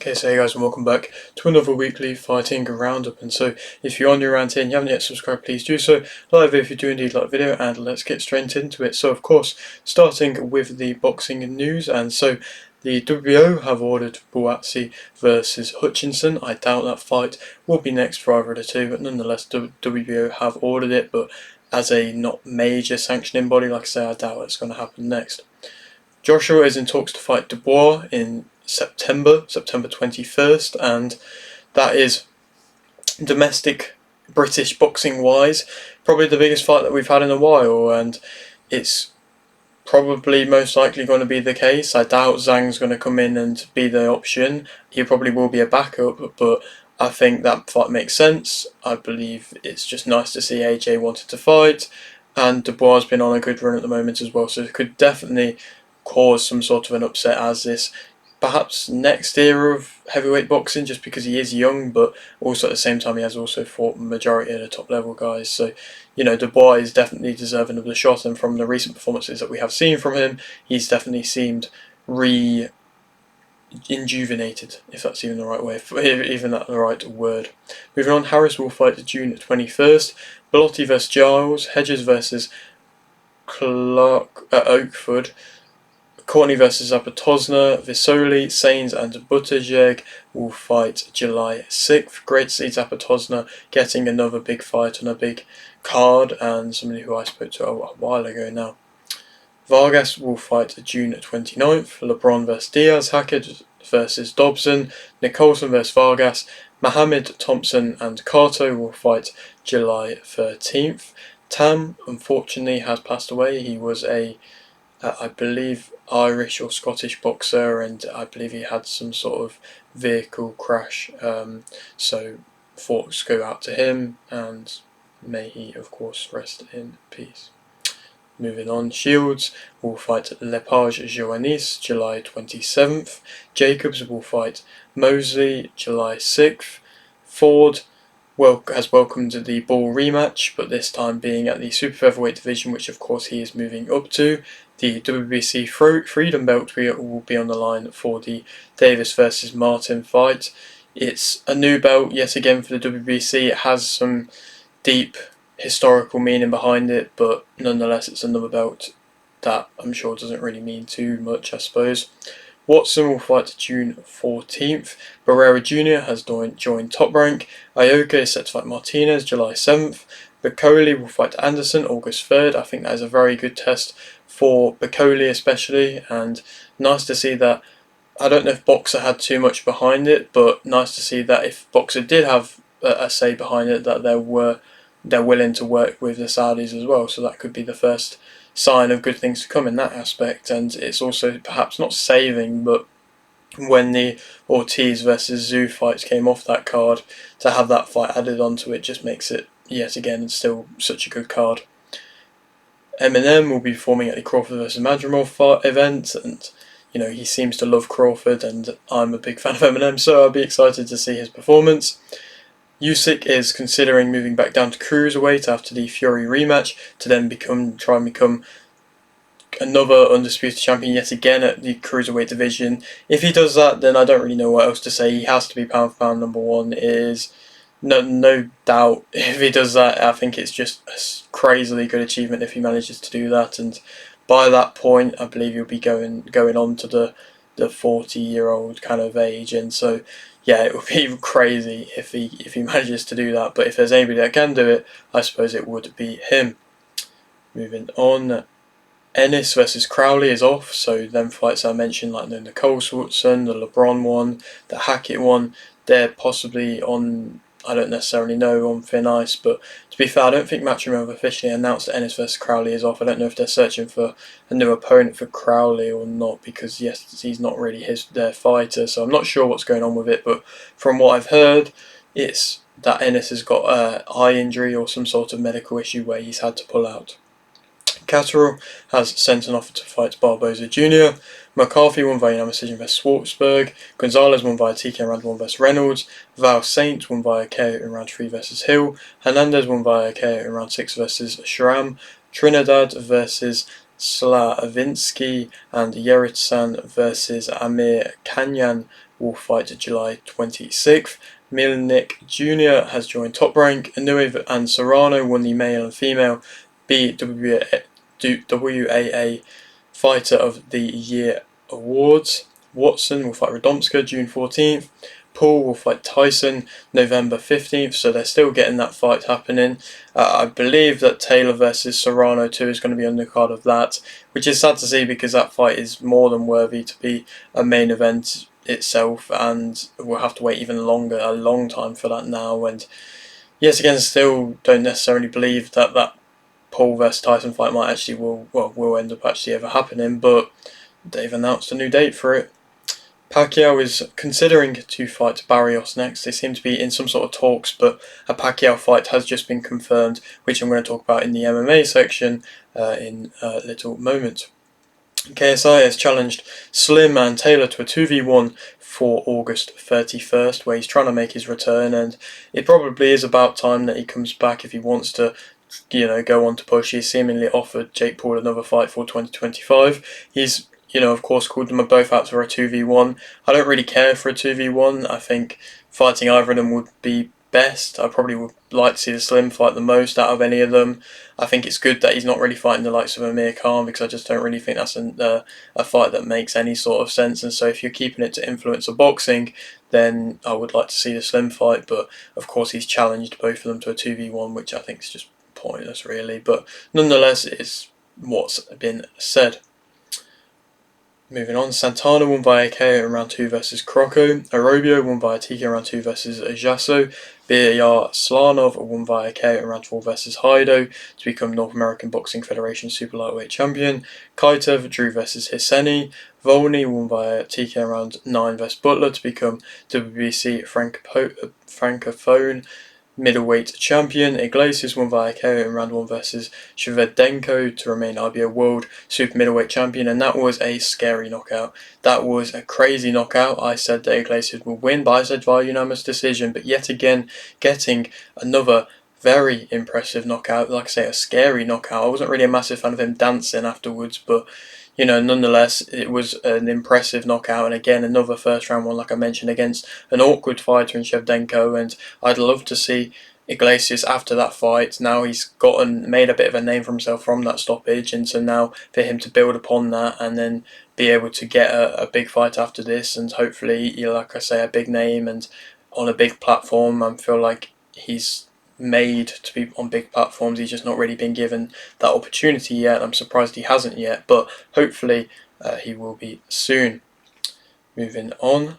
Okay, so hey guys, and welcome back to another weekly fighting roundup. And so, if you're on your round here and you haven't yet subscribed, please do so. Like if you do indeed like the video, and let's get straight into it. So, of course, starting with the boxing news, and so the WBO have ordered Buatsi versus Hutchinson. I doubt that fight will be next for either of the two, but nonetheless, the WBO have ordered it. But as a not major sanctioning body, like I say, I doubt it's going to happen next. Joshua is in talks to fight Dubois in September 21st, and that is domestic British boxing wise probably the biggest fight that we've had in a while, and it's probably most likely going to be the case. I doubt Zhang's going to come in and be the option. He probably will be a backup, but I think that fight makes sense. I believe it's just nice to see AJ wanted to fight, and Dubois has been on a good run at the moment as well, so it could definitely cause some sort of an upset as this perhaps next era of heavyweight boxing, just because he is young, but also at the same time he has also fought majority of the top level guys. So, you know, Dubois is definitely deserving of the shot, and from the recent performances that we have seen from him, he's definitely seemed rejuvenated, if that's even the right way, even that the right word. Moving on, Harris will fight June 21st. Bellotti versus Giles, Hedges versus Oakford, Courtney versus Apatosna, Visoli, Sains and Buttigieg will fight July 6th. Great to see Apatosna getting another big fight on a big card, and somebody who I spoke to a while ago now. Vargas will fight June 29th. LeBron versus Diaz, Hackett versus Dobson, Nicholson versus Vargas, Mohammed, Thompson and Kato will fight July 13th. Tam, unfortunately, has passed away. He was I believe, Irish or Scottish boxer, and I believe he had some sort of vehicle crash. So thoughts go out to him, and may he, of course, rest in peace. Moving on, Shields will fight Lepage Joannis July 27th. Jacobs will fight Mosley July 6th. Ford has welcomed the Ball rematch, but this time being at the super featherweight division, which of course he is moving up to. The WBC Freedom Belt will be on the line for the Davis versus Martin fight. It's a new belt yet again for the WBC. It has some deep historical meaning behind it, but nonetheless it's another belt that I'm sure doesn't really mean too much, I suppose. Watson will fight June 14th. Barrera Jr. has joined Top Rank. Ioka is set to fight Martinez July 7th. Bacoli will fight Anderson August 3rd. I think that is a very good test for Bacoli especially, and nice to see that. I don't know if Boxer had too much behind it, but nice to see that if Boxer did have a say behind it, that they're willing to work with the Saudis as well. So that could be the first sign of good things to come in that aspect, and it's also perhaps not saving, but when the Ortiz versus Zhu fights came off that card, to have that fight added onto it just makes it yet again still such a good card. Eminem will be performing at the Crawford versus Madrimov event, and you know, he seems to love Crawford, and I'm a big fan of Eminem, so I'll be excited to see his performance. Usyk is considering moving back down to cruiserweight after the Fury rematch to then try and become another undisputed champion yet again at the cruiserweight division. If he does that, then I don't really know what else to say. He has to be pound for pound number one. Is no doubt. If he does that, I think it's just a crazily good achievement if he manages to do that. And by that point, I believe he'll be going on to the 40-year-old kind of age, and so yeah, it would be crazy if he manages to do that. But if there's anybody that can do it, I suppose it would be him. Moving on, Ennis versus Crowley is off, so them fights I mentioned, like the Nicole Swartzen, the LeBron one, the Hackett one, they're possibly on, I don't necessarily know, on thin ice, but to be fair, I don't think Matchroom have officially announced that Ennis versus Crowley is off. I don't know if they're searching for a new opponent for Crowley or not, because yes, he's not really their fighter, so I'm not sure what's going on with it, but from what I've heard, it's that Ennis has got an eye injury or some sort of medical issue where he's had to pull out. Catterall has sent an offer to fight Barboza Jr. McCarthy won via unanimous decision versus Schwartzberg. Gonzalez won via TK in round 1 versus Reynolds. Val Saint won via KO in round 3 versus Hill. Hernandez won via KO in round 6 versus Shram. Trinidad versus Slavinsky, and Yeritsan versus Amir Kanyan will fight July 26th. Milnik Jr. has joined Top Rank. Inoue and Serrano won the male and female BWAA Fighter of the Year awards. Watson will fight Radomska June 14th. Paul will fight Tyson November 15th, so they're still getting that fight happening. I believe that Taylor versus Serrano too is going to be on the card of that, which is sad to see because that fight is more than worthy to be a main event itself, and we'll have to wait even longer, a long time for that now. And yes, again, still don't necessarily believe that that Paul versus Tyson fight might actually will end up actually ever happening, but they've announced a new date for it. Pacquiao is considering to fight Barrios next. They seem to be in some sort of talks, but a Pacquiao fight has just been confirmed, which I'm going to talk about in the MMA section in a little moment. KSI has challenged Slim and Taylor to a 2v1 for August 31st, where he's trying to make his return, and it probably is about time that he comes back if he wants to, go on to push. He's seemingly offered Jake Paul another fight for 2025. He's, of course, called them both out for a 2v1. I don't really care for a 2v1. I think fighting either of them would be best. I probably would like to see the Slim fight the most out of any of them. I think it's good that he's not really fighting the likes of Amir Khan, because I just don't really think that's a fight that makes any sort of sense. And so if you're keeping it to influencer boxing, then I would like to see the Slim fight. But of course he's challenged both of them to a 2v1, which I think is just pointless really. But nonetheless, it's what's been said. Moving on, Santana won by KO in round 2 versus Kroko. Arobio won by TK in round 2 versus Jasso. Biryar Slanov won via KO in round 4 versus Haido to become North American Boxing Federation Super Lightweight Champion. Kaitev drew versus Hisseni. Volny won via TK in round 9 versus Butler to become WBC Francophone Middleweight Champion. Iglesias won via KO in round 1 versus Shveddenko to remain IBO World Super Middleweight Champion, and that was a scary knockout. That was a crazy knockout. I said that Iglesias would win, but I said via unanimous decision. But yet again, getting another very impressive knockout. Like I say, a scary knockout. I wasn't really a massive fan of him dancing afterwards, but nonetheless, it was an impressive knockout, and again, another first round one, like I mentioned, against an awkward fighter in Shevchenko, and I'd love to see Iglesias after that fight. Now he's made a bit of a name for himself from that stoppage, and so now for him to build upon that and then be able to get a big fight after this, and hopefully, like I say, a big name and on a big platform. I feel like he's made to be on big platforms. He's just not really been given that opportunity yet. I'm surprised he hasn't yet, but hopefully he will be soon. Moving on,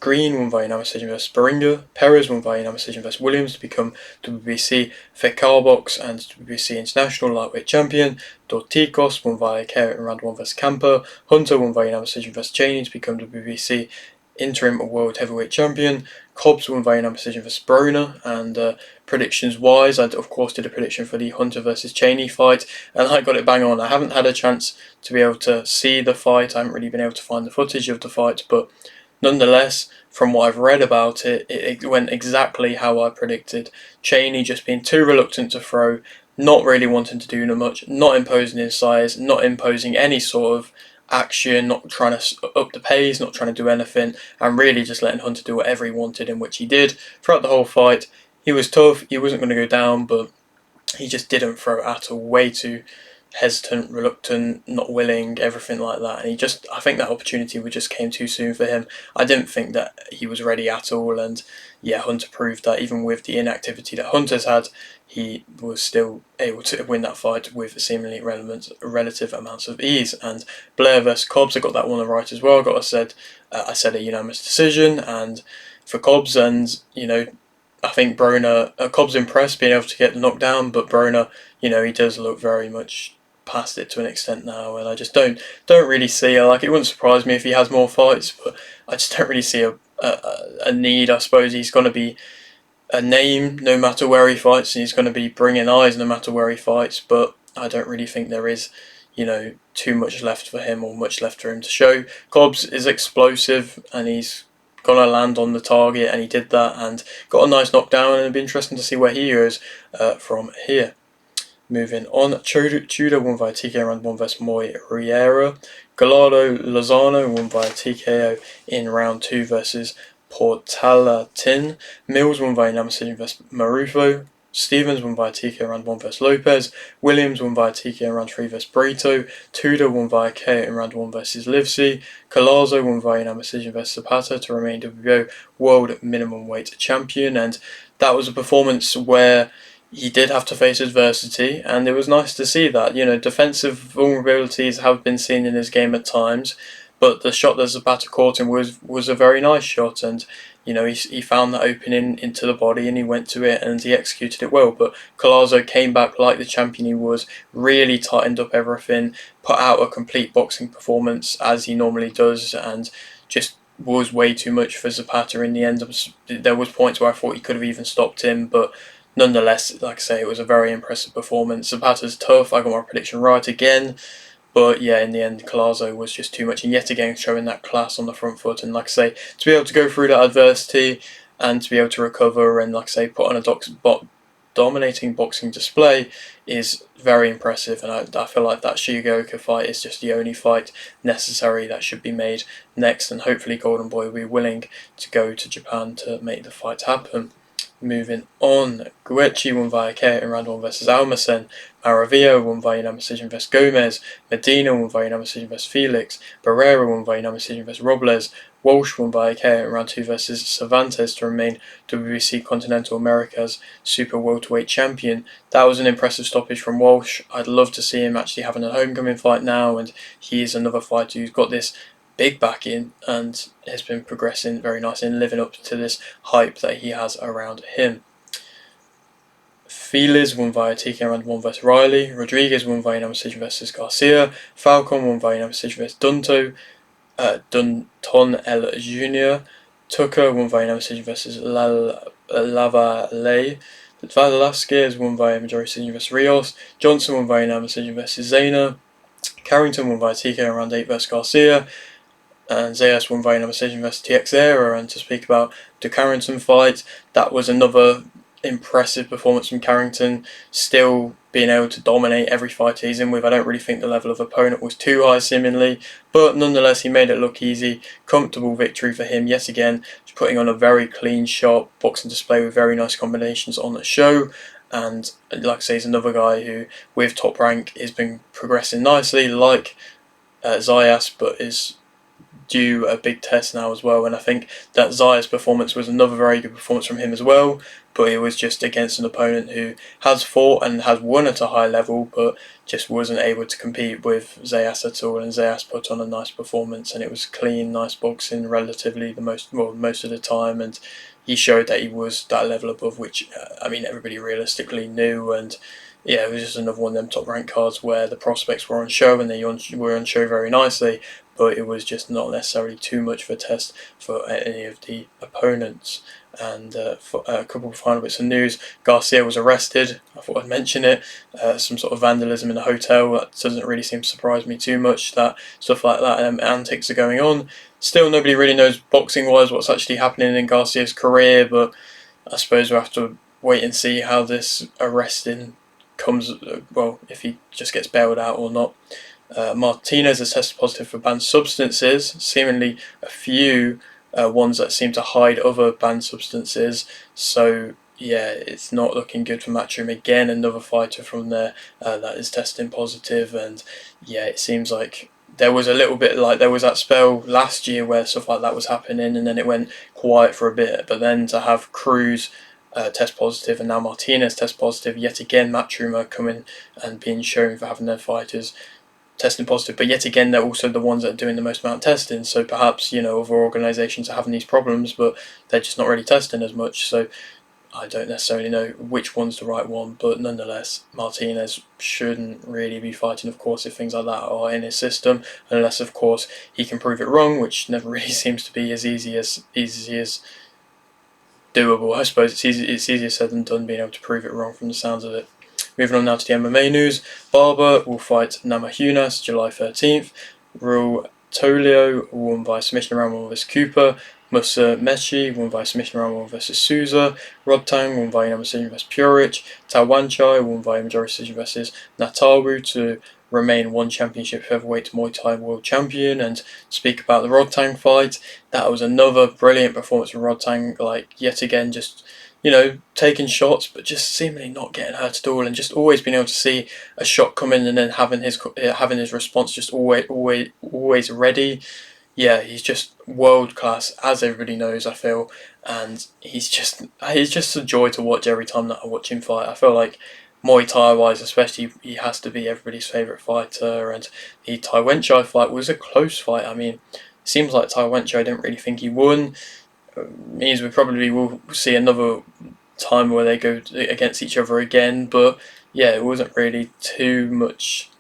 Green won via unanimous decision versus Beringa. Perez won via unanimous decision versus Williams to become WBC Fecarbox and WBC International Lightweight Champion. Dorticos won via KO in round 1 versus Camper. Hunter won via unanimous decision versus Cheney to become WBC Interim World Heavyweight Champion. Cobbs won via unanimous decision versus Broner, and predictions wise, I of course did a prediction for the Hunter versus Cheney fight, and I got it bang on. I haven't had a chance to be able to see the fight. I haven't really been able to find the footage of the fight, but nonetheless, from what I've read about it, it went exactly how I predicted. Cheney just being too reluctant to throw, not really wanting to do much, not imposing his size, not imposing any sort of action, not trying to up the pace, not trying to do anything, and really just letting Hunter do whatever he wanted, in which he did throughout the whole fight. He was tough, he wasn't going to go down, but he just didn't throw at all. Way too hesitant, reluctant, not willing, everything like that. And I think that opportunity just came too soon for him. I didn't think that he was ready at all, and yeah, Hunter proved that even with the inactivity that Hunter's had, he was still able to win that fight with seemingly relative amounts of ease. And Blair versus Cobbs, I got that one right as well. I said a unanimous decision, and for Cobbs, and I think Broner, Cobbs impressed being able to get the knockdown, but Broner, he does look very much past it to an extent now, and I just don't really see it. Like, it wouldn't surprise me if he has more fights, but I just don't really see a need. I suppose he's going to be a name no matter where he fights, and he's going to be bringing eyes no matter where he fights, but I don't really think there is too much left for him, or much left for him to show. Cobbs is explosive, and he's gonna land on the target, and he did that and got a nice knockdown, and it'd be interesting to see where he goes from here. Moving on, Tudor won via TK round 1 versus Moy Riera. Gallardo Lozano won via TKO in round 2 versus Portalatin. Mills won via unanimous decision versus Marufo. Stevens won via TKO round 1 versus Lopez. Williams won via TKO round 3 versus Brito. Tudor won via KO in round 1 versus Livesey. Collazo won via unanimous decision versus Zapata to remain WBO World Minimum Weight Champion. And that was a performance where he did have to face adversity, and it was nice to see that. Defensive vulnerabilities have been seen in his game at times, but the shot that Zapata caught him was a very nice shot, and he found that opening into the body and he went to it and he executed it well. But Collazo came back like the champion he was, really tightened up everything, put out a complete boxing performance as he normally does, and just was way too much for Zapata in the end. There was points where I thought he could have even stopped him, but nonetheless, like I say, it was a very impressive performance. Zapata's tough. I got my prediction right again. But yeah, in the end, Collazo was just too much, and yet again showing that class on the front foot. And like I say, to be able to go through that adversity and to be able to recover and, like I say, put on a dominating boxing display is very impressive. And I feel like that Shigeoka fight is just the only fight necessary that should be made next. And hopefully Golden Boy will be willing to go to Japan to make the fight happen. Moving on, Guechi won via KO in round 1 versus Almacen. Maravilla won via unanimous decision versus Gomez. Medina won via unanimous decision versus Felix. Barrera won via unanimous decision versus Robles. Walsh won via KO in round 2 versus Cervantes to remain WBC Continental America's Super Welterweight Champion. That was an impressive stoppage from Walsh. I'd love to see him actually having a homecoming fight now, and he is another fighter who's got this big back in and has been progressing very nicely and living up to this hype that he has around him. Feliz won via TKO round 1 versus Riley. Rodriguez won via unanimous decision versus Garcia. Falcon won via unanimous decision versus Dunton L Jr. Tucker won via unanimous decision versus Lavallee. Velasquez won via majority decision versus Rios. Johnson won via unanimous decision versus Zayna. Carrington won via TKO round 8 versus Garcia. And Zayas won via unanimous decision versus TXera. And to speak about the Carrington fight, that was another impressive performance from Carrington, still being able to dominate every fight he's in with. I don't really think the level of opponent was too high seemingly, but nonetheless he made it look easy. Comfortable victory for him yet again, just putting on a very clean, sharp boxing display with very nice combinations on the show. And like I say, he's another guy who with Top Rank has been progressing nicely like Zayas, but is due a big test now as well. And I think that Zayas' performance was another very good performance from him as well, but it was just against an opponent who has fought and has won at a high level, but just wasn't able to compete with Zayas at all. And Zayas put on a nice performance, and it was clean, nice boxing relatively most of the time, and he showed that he was that level above, which everybody realistically knew. And yeah, it was just another one of them Top Rank cards where the prospects were on show and they were on show very nicely, but it was just not necessarily too much of a test for any of the opponents. And for a couple of final bits of news, Garcia was arrested. I thought I'd mention it. Some sort of vandalism in a hotel. That doesn't really seem to surprise me too much, that stuff like that antics are going on. Still, nobody really knows boxing-wise what's actually happening in Garcia's career, but I suppose we'll have to wait and see how this arresting comes, if he just gets bailed out or not. Martinez has tested positive for banned substances, seemingly a few ones that seem to hide other banned substances. So yeah, it's not looking good for Matchroom. Again, another fighter from there that is testing positive, and yeah, it seems like there was a little bit like there was that spell last year where stuff like that was happening, and then it went quiet for a bit. But then to have Cruz test positive and now Martinez test positive, yet again Matchroom are coming and being shown for having their fighters testing positive, but yet again they're also the ones that are doing the most amount of testing. So perhaps other organisations are having these problems, but they're just not really testing as much. So I don't necessarily know which one's the right one, but nonetheless, Martinez shouldn't really be fighting, of course, if things like that are in his system, unless, of course, he can prove it wrong, which never really seems to be as easy as doable. I suppose it's easier said than done being able to prove it wrong from the sounds of it. Moving on now to the MMA news. Barber will fight Namajunas July 13th. Rul Tolio won by submission round 1 versus Cooper. Musa Mechi won by submission round 1 versus Souza. Rodtang won by unanimous decision versus Puric. Tawanchai won by majority decision versus Nataru to remain one championship heavyweight Muay Thai world champion. And speak about the Rodtang fight, that was another brilliant performance from Rodtang, like yet again just taking shots but just seemingly not getting hurt at all, and just always being able to see a shot come in and then having his response just always ready. Yeah, he's just world class, as everybody knows, I feel, and he's just a joy to watch every time that I watch him fight. I feel like Muay Thai wise, especially, he has to be everybody's favourite fighter. And the Tai Wenchai fight was a close fight. I mean, it seems like Tai Wenchai didn't really think he won. Means we probably will see another time where they go against each other again. But yeah, it wasn't really too much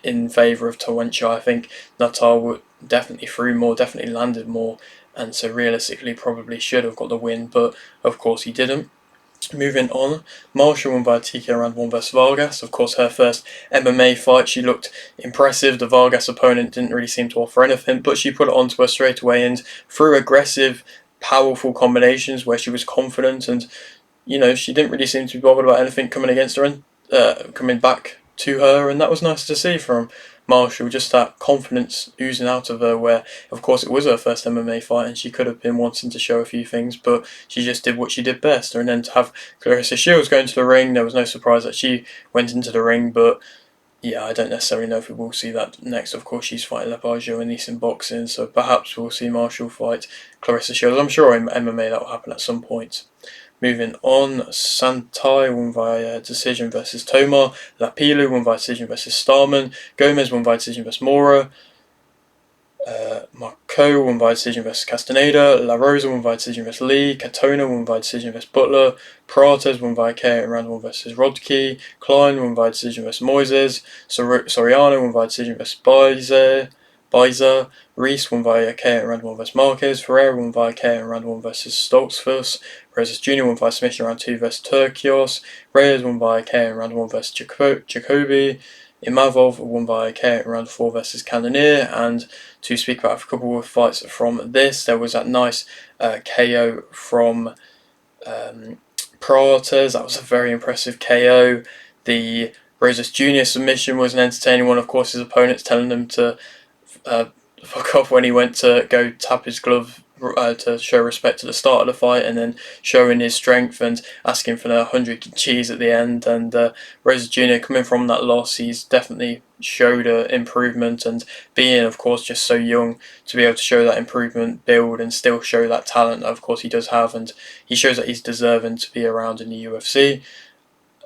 in favour of Tai Wenchai. I think Natal definitely threw more, definitely landed more, and so realistically probably should have got the win, but of course he didn't. Moving on, Marshall won by TKO round 1 versus Vargas. Of course, her first MMA fight, she looked impressive. The Vargas opponent didn't really seem to offer anything, but she put it onto her straight away and through aggressive, powerful combinations where she was confident, and she didn't really seem to be bothered about anything coming against her and coming back to her, and that was nice to see from Marshall, just that confidence oozing out of her, where of course it was her first MMA fight and she could have been wanting to show a few things, but she just did what she did best. And then to have Clarissa Shields go into the ring, there was no surprise that she went into the ring, but yeah, I don't necessarily know if we will see that next. Of course, she's fighting Lepaggio and in boxing, so perhaps we'll see Marshall fight Clarissa Shields. I'm sure in MMA that will happen at some point. Moving on, Santai won via decision versus Tomar. Lapilu won via decision versus Starman. Gomez won via decision versus Mora. Marco won via decision versus Castaneda. La Rosa won via decision versus Lee. Katona won via decision versus Butler. Prates won via KO in round 1 versus Rodkey. Klein won via decision versus Moises. Soriano won via decision versus Bizer. Reese won via KO in round 1 versus Marquez. Ferreira won via KO in round 1 versus Stoltzfus. Rosas Jr. won via submission in round 2 versus Turkios. Reyes won via KO in round 1 versus Jacoby. Imavov won via KO in round 4 versus Cannonier. And to speak about a couple of fights from this, there was that nice KO from Prates. That was a very impressive KO. The Rosas Jr. submission was an entertaining one. Of course, his opponent's telling him to fuck off when he went to go tap his glove to show respect to the start of the fight, and then showing his strength and asking for the 100 cheese at the end. And Rosas Jr. coming from that loss, he's definitely showed an improvement, and being of course just so young to be able to show that improvement, build and still show that talent that of course he does have, and he shows that he's deserving to be around in the UFC.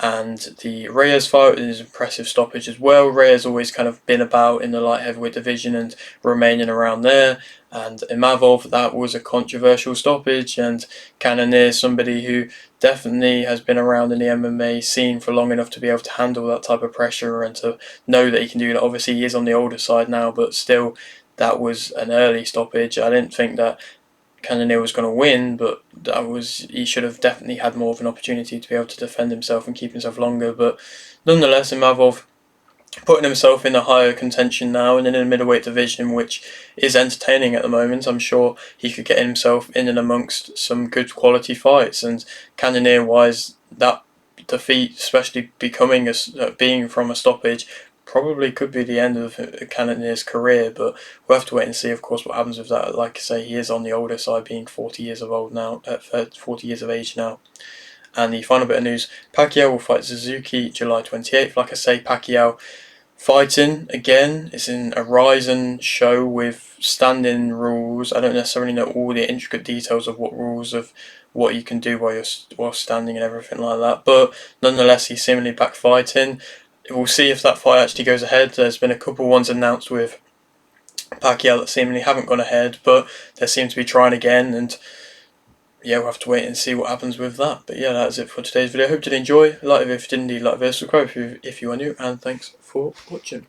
And the Reyes fight is an impressive stoppage as well. Reyes always kind of been about in the light heavyweight division and remaining around there. And Imavov, that was a controversial stoppage. And Cannonier, somebody who definitely has been around in the MMA scene for long enough to be able to handle that type of pressure and to know that he can do that. Obviously, he is on the older side now, but still, that was an early stoppage. I didn't think that Cannonier was going to win, but he should have definitely had more of an opportunity to be able to defend himself and keep himself longer. But nonetheless, Imavov putting himself in a higher contention now and in a middleweight division, which is entertaining at the moment. I'm sure he could get himself in and amongst some good quality fights. And Cannonier wise, that defeat, especially being from a stoppage, probably could be the end of Cannonier's career, but we'll have to wait and see, of course, what happens with that. Like I say, he is on the older side, being 40 years of age now. And the final bit of news, Pacquiao will fight Suzuki July 28th. Like I say, Pacquiao fighting again. It's in a Ryzen show with standing rules. I don't necessarily know all the intricate details of what you can do while standing and everything like that, but nonetheless, he's seemingly back fighting. We'll see if that fight actually goes ahead. There's been a couple ones announced with Pacquiao that seemingly haven't gone ahead, but they seem to be trying again, and yeah, we'll have to wait and see what happens with that. But yeah, that's it for today's video. Hope you did enjoy. Like it if you didn't, like this, subscribe if you are new, and thanks for watching.